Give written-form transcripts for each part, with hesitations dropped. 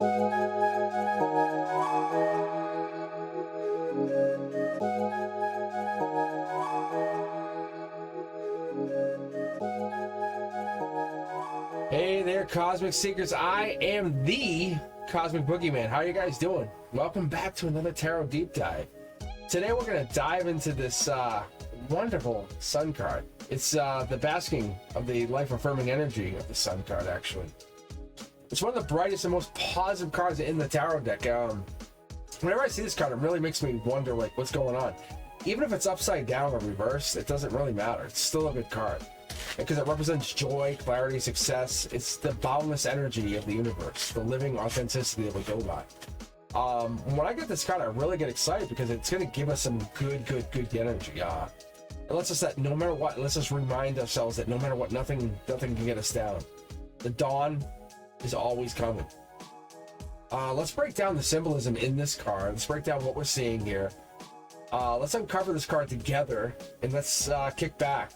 Hey there, Cosmic Seekers. I am the Cosmic Boogeyman. How are you guys doing? Welcome back to another Tarot Deep Dive. Today we're going to dive into this wonderful Sun card. It's the basking of the life-affirming energy of the Sun card, actually. It's one of the brightest and most positive cards in the Tarot deck. Whenever I see this card, it really makes me wonder, like, what's going on. Even if it's upside down or reversed, it doesn't really matter. It's still a good card. Because it represents joy, clarity, success. It's the boundless energy of the universe, the living authenticity that we go by. When I get this card, I really get excited because it's going to give us some good energy. It lets us that no matter what, let's just remind ourselves that no matter what, nothing can get us down. The dawn is always coming. Let's break down the symbolism in this card. Let's break down what we're seeing here. Let's uncover this card together and let's kick back.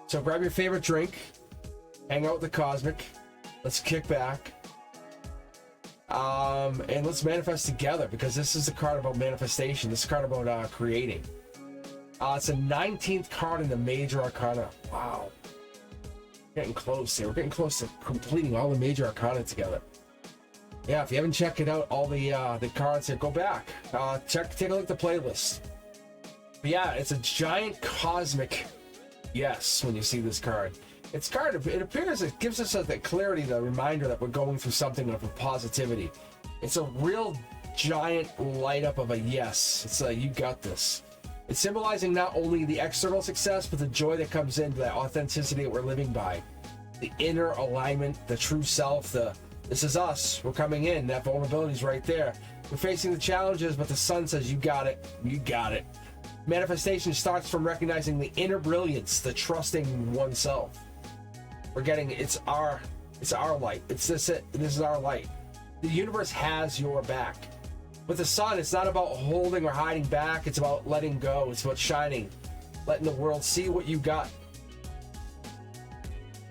So grab your favorite drink, hang out with the Cosmic, let's kick back, and let's manifest together, because this is a card about manifestation. This is a card about creating. It's a 19th card in the Major Arcana. Wow. Getting close here. We're getting close to completing all the Major Arcana together. Yeah, if you haven't checked it out, all the cards here, go back. Take a look at the playlist. But yeah, it's a giant cosmic yes when you see this card. It appears it gives us the clarity, the reminder that we're going through something of a positivity. It's a real giant light up of a yes. It's a you got this. It's symbolizing not only the external success, but the joy that comes into that authenticity that we're living by. The inner alignment, the true self, this is us. We're coming in. That vulnerability is right there. We're facing the challenges, but the sun says you got it. You got it. Manifestation starts from recognizing the inner brilliance, the trusting oneself. We're getting it's our light. This is our light. The universe has your back. With the sun, it's not about holding or hiding back. It's about letting go. It's about shining, letting the world see what you got.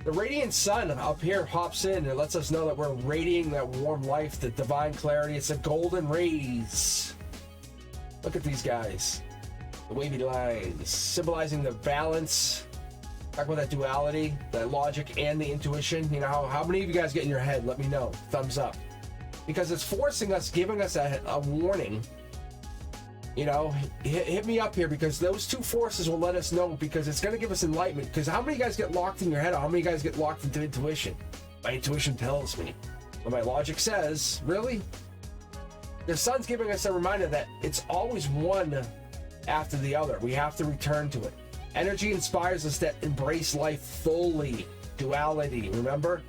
The radiant sun up here hops in and lets us know that we're radiating that warm life, the divine clarity. It's the golden rays. Look at these guys. The wavy lines, symbolizing the balance. Talk about that duality, the logic and the intuition. You know, how many of you guys get in your head? Let me know. Thumbs up. Because it's forcing us, giving us a warning. You know, hit me up here, because those two forces will let us know, because it's going to give us enlightenment. Because how many of you guys get locked in your head? How many of you guys get locked into intuition? My intuition tells me. But my logic says, really? The sun's giving us a reminder that it's always one after the other. We have to return to it. Energy inspires us to embrace life fully. Duality, remember?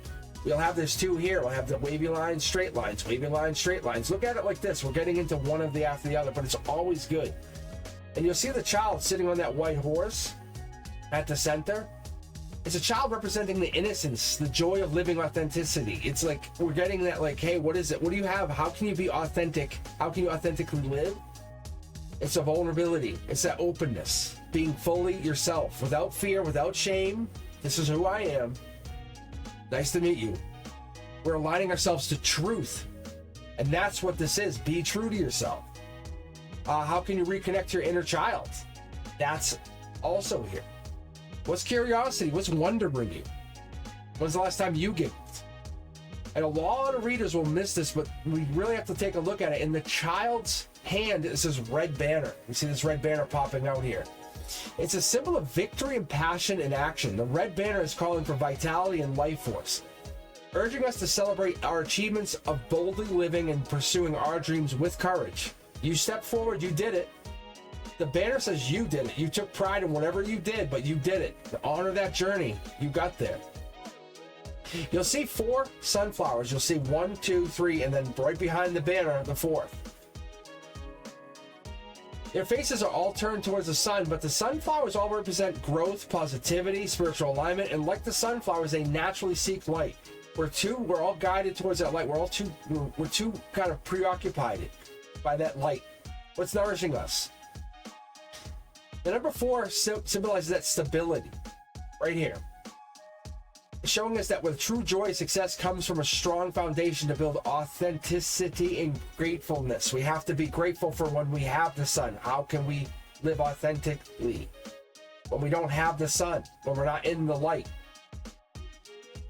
We'll have this two here. We'll have the wavy lines, straight lines, wavy lines, straight lines. Look at it like this. We're getting into one of the after the other, but it's always good. And you'll see the child sitting on that white horse at the center. It's a child representing the innocence, the joy of living authenticity. It's like we're getting that, like, hey, what is it? What do you have? How can you be authentic? How can you authentically live? It's a vulnerability. It's that openness, being fully yourself, without fear, without shame. This is who I am. Nice to meet you. We're aligning ourselves to truth, and that's what this is. Be true to yourself. How can you reconnect to your inner child? That's also here. What's curiosity? What's wonder bring you? When's the last time you giggled? And a lot of readers will miss this, but we really have to take a look at it. In the child's hand is this red banner. You see this red banner popping out here. It's a symbol of victory and passion and action. The red banner is calling for vitality and life force, urging us to celebrate our achievements of boldly living and pursuing our dreams with courage. You stepped forward, you did it. The banner says you did it. You took pride in whatever you did, but you did it. To honor that journey, you got there. You'll see 4 sunflowers. You'll see 1, 2, 3, and then right behind the banner, the 4th. Their faces are all turned towards the sun, but the sunflowers all represent growth, positivity, spiritual alignment, and like the sunflowers, they naturally seek light. We're all guided towards that light. We're too kind of preoccupied by that light. What's nourishing us? The number 4 symbolizes that stability, right here. showing us that with true joy, success comes from a strong foundation to build authenticity and gratefulness. We have to be grateful for when we have the sun. How can we live authentically when we don't have the sun, when we're not in the light?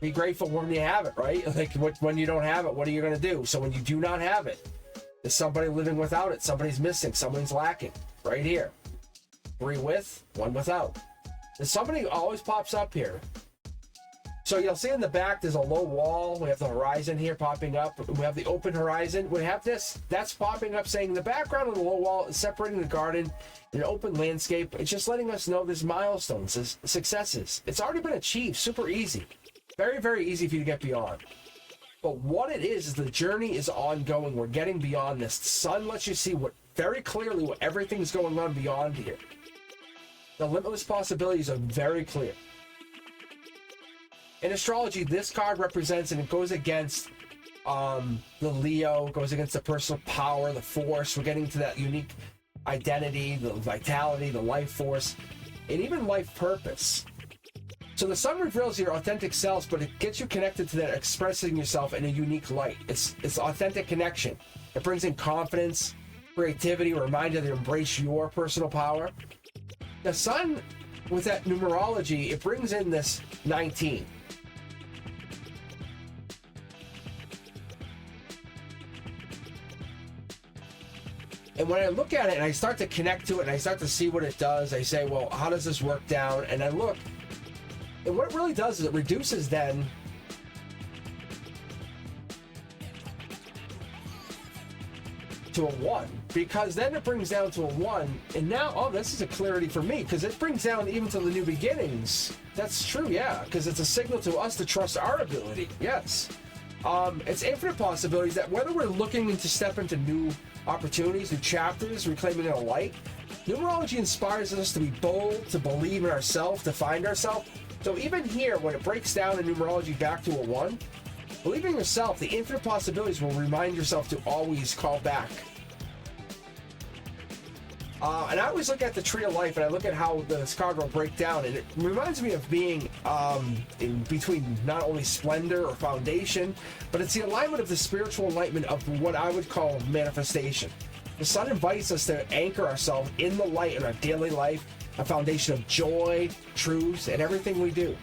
Be grateful when you have it, right? Like when you don't have it, what are you going to do? So when you do not have it, there's somebody living without it. Somebody's missing. Someone's lacking. Right here. 3 with, 1 without. And somebody always pops up here. So you'll see in the back, there's a low wall. We have the horizon here popping up. We have the open horizon. We have this. That's popping up saying the background of the low wall is separating the garden in an open landscape. It's just letting us know there's milestones, there's successes. It's already been achieved. Super easy. Very, very easy for you to get beyond. But what it is the journey is ongoing. We're getting beyond this. The sun lets you see very clearly what everything's going on beyond here. The limitless possibilities are very clear. In astrology, this card represents, and it goes against the Leo, goes against the personal power, the force. We're getting to that unique identity, the vitality, the life force, and even life purpose. So the sun reveals your authentic selves, but it gets you connected to that expressing yourself in a unique light. It's authentic connection. It brings in confidence, creativity, a reminder to embrace your personal power. The sun, with that numerology, it brings in this 19. And when I look at it and I start to connect to it and I start to see what it does, I say, well, how does this work down? And I look, and what it really does is it reduces then to a 1, because then it brings down to a 1, and now, oh, this is a clarity for me, because it brings down even to the new beginnings. That's true, yeah, because it's a signal to us to trust our ability, yes. It's infinite possibilities that whether we're looking to step into new opportunities, new chapters, reclaiming our light, numerology inspires us to be bold, to believe in ourselves, to find ourselves. So even here, when it breaks down in numerology back to a 1, believing in yourself, the infinite possibilities will remind yourself to always call back. And I always look at the tree of life and I look at how this card will break down, and it reminds me of being in between not only splendor or foundation, but it's the alignment of the spiritual enlightenment of what I would call manifestation. The sun invites us to anchor ourselves in the light in our daily life, a foundation of joy, truth, and everything we do.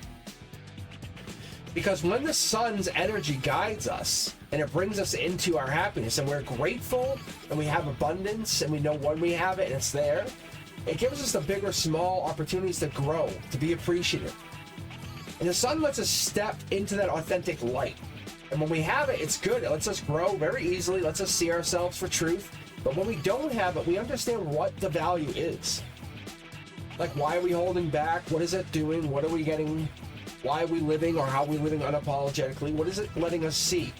Because when the sun's energy guides us and it brings us into our happiness and we're grateful and we have abundance and we know when we have it and it's there, it gives us the big or small opportunities to grow, to be appreciative. And the sun lets us step into that authentic light. And when we have it, it's good. It lets us grow very easily, lets us see ourselves for truth. But when we don't have it, we understand what the value is. Like, why are we holding back? What is it doing? What are we getting? Why are we living, or how are we living unapologetically? What is it letting us see?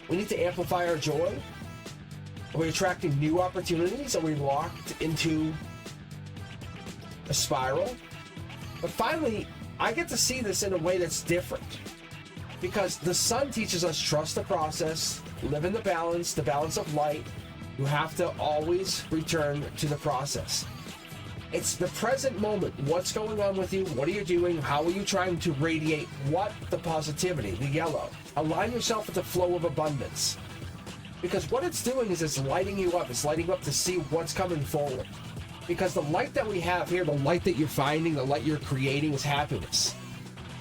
We need to amplify our joy. Are we attracting new opportunities? Are we locked into a spiral? But finally, I get to see this in a way that's different. Because the sun teaches us trust the process, live in the balance of light. You have to always return to the process. It's the present moment. What's going on with you? What are you doing? How are you trying to radiate the positivity, the yellow? Align yourself with the flow of abundance. Because what it's doing is it's lighting you up. It's lighting you up to see what's coming forward. Because the light that we have here, the light that you're finding, the light you're creating is happiness.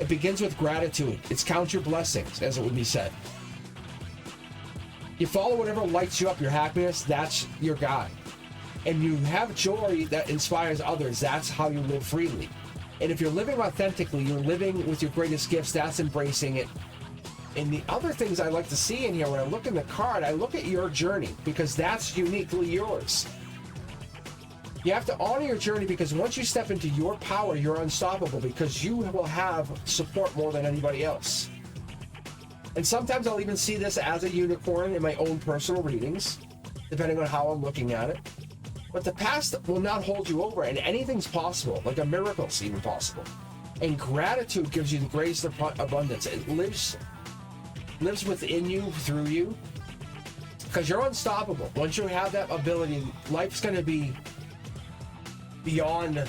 It begins with gratitude. It's count your blessings, as it would be said. You follow whatever lights you up, your happiness, that's your guide. And you have joy that inspires others. That's how you live freely. And if you're living authentically, you're living with your greatest gifts, that's embracing it. And the other things I like to see in here, when I look in the card, I look at your journey, because that's uniquely yours. You have to honor your journey, because once you step into your power, you're unstoppable, because you will have support more than anybody else. And sometimes I'll even see this as a unicorn in my own personal readings, depending on how I'm looking at it. But the past will not hold you over, and anything's possible, like a miracle's even possible. And gratitude gives you the greatest abundance. It lives within you, through you, because you're unstoppable. Once you have that ability, life's going to be beyond,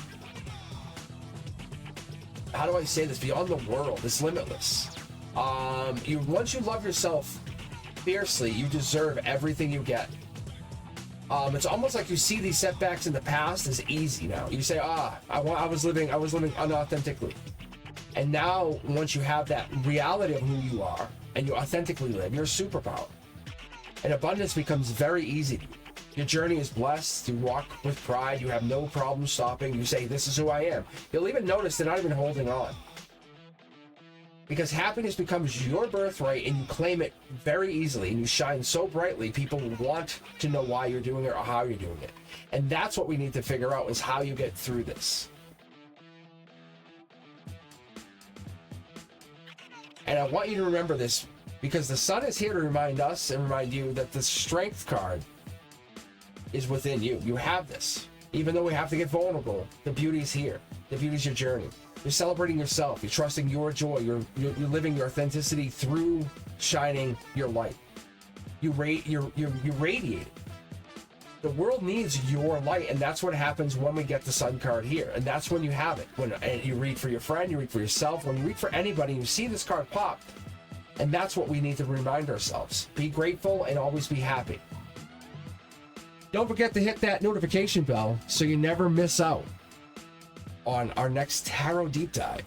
how do I say this, beyond the world. It's limitless. Once you love yourself fiercely, you deserve everything you get. It's almost like you see these setbacks in the past as easy now. You say, I was living unauthentically. And now, once you have that reality of who you are and you authentically live, you're a superpower. And abundance becomes very easy to you. Your journey is blessed. You walk with pride. You have no problem stopping. You say, this is who I am. You'll even notice they're not even holding on. Because happiness becomes your birthright and you claim it very easily and you shine so brightly, people want to know why you're doing it or how you're doing it. And that's what we need to figure out, is how you get through this. And I want you to remember this, because the sun is here to remind us and remind you that the strength card is within you. You have this. Even though we have to get vulnerable, the beauty's here. The beauty's your journey. You're celebrating yourself. You're trusting your joy. You're living your authenticity through shining your light. You're radiating. The world needs your light, and that's what happens when we get the sun card here. And that's when you have it. When you read for your friend, you read for yourself. When you read for anybody, you see this card pop. And that's what we need to remind ourselves. Be grateful and always be happy. Don't forget to hit that notification bell so you never miss out on our next tarot deep dive.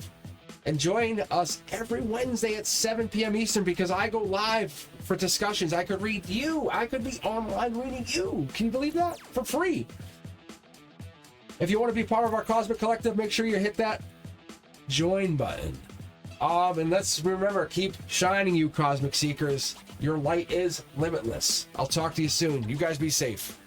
And join us every Wednesday at 7 p.m. Eastern, because I go live for discussions. I could read you. I could be online reading you. Can you believe that? For free. If you want to be part of our Cosmic Collective, make sure you hit that join button. And let's remember, keep shining, you Cosmic Seekers. Your light is limitless. I'll talk to you soon. You guys be safe.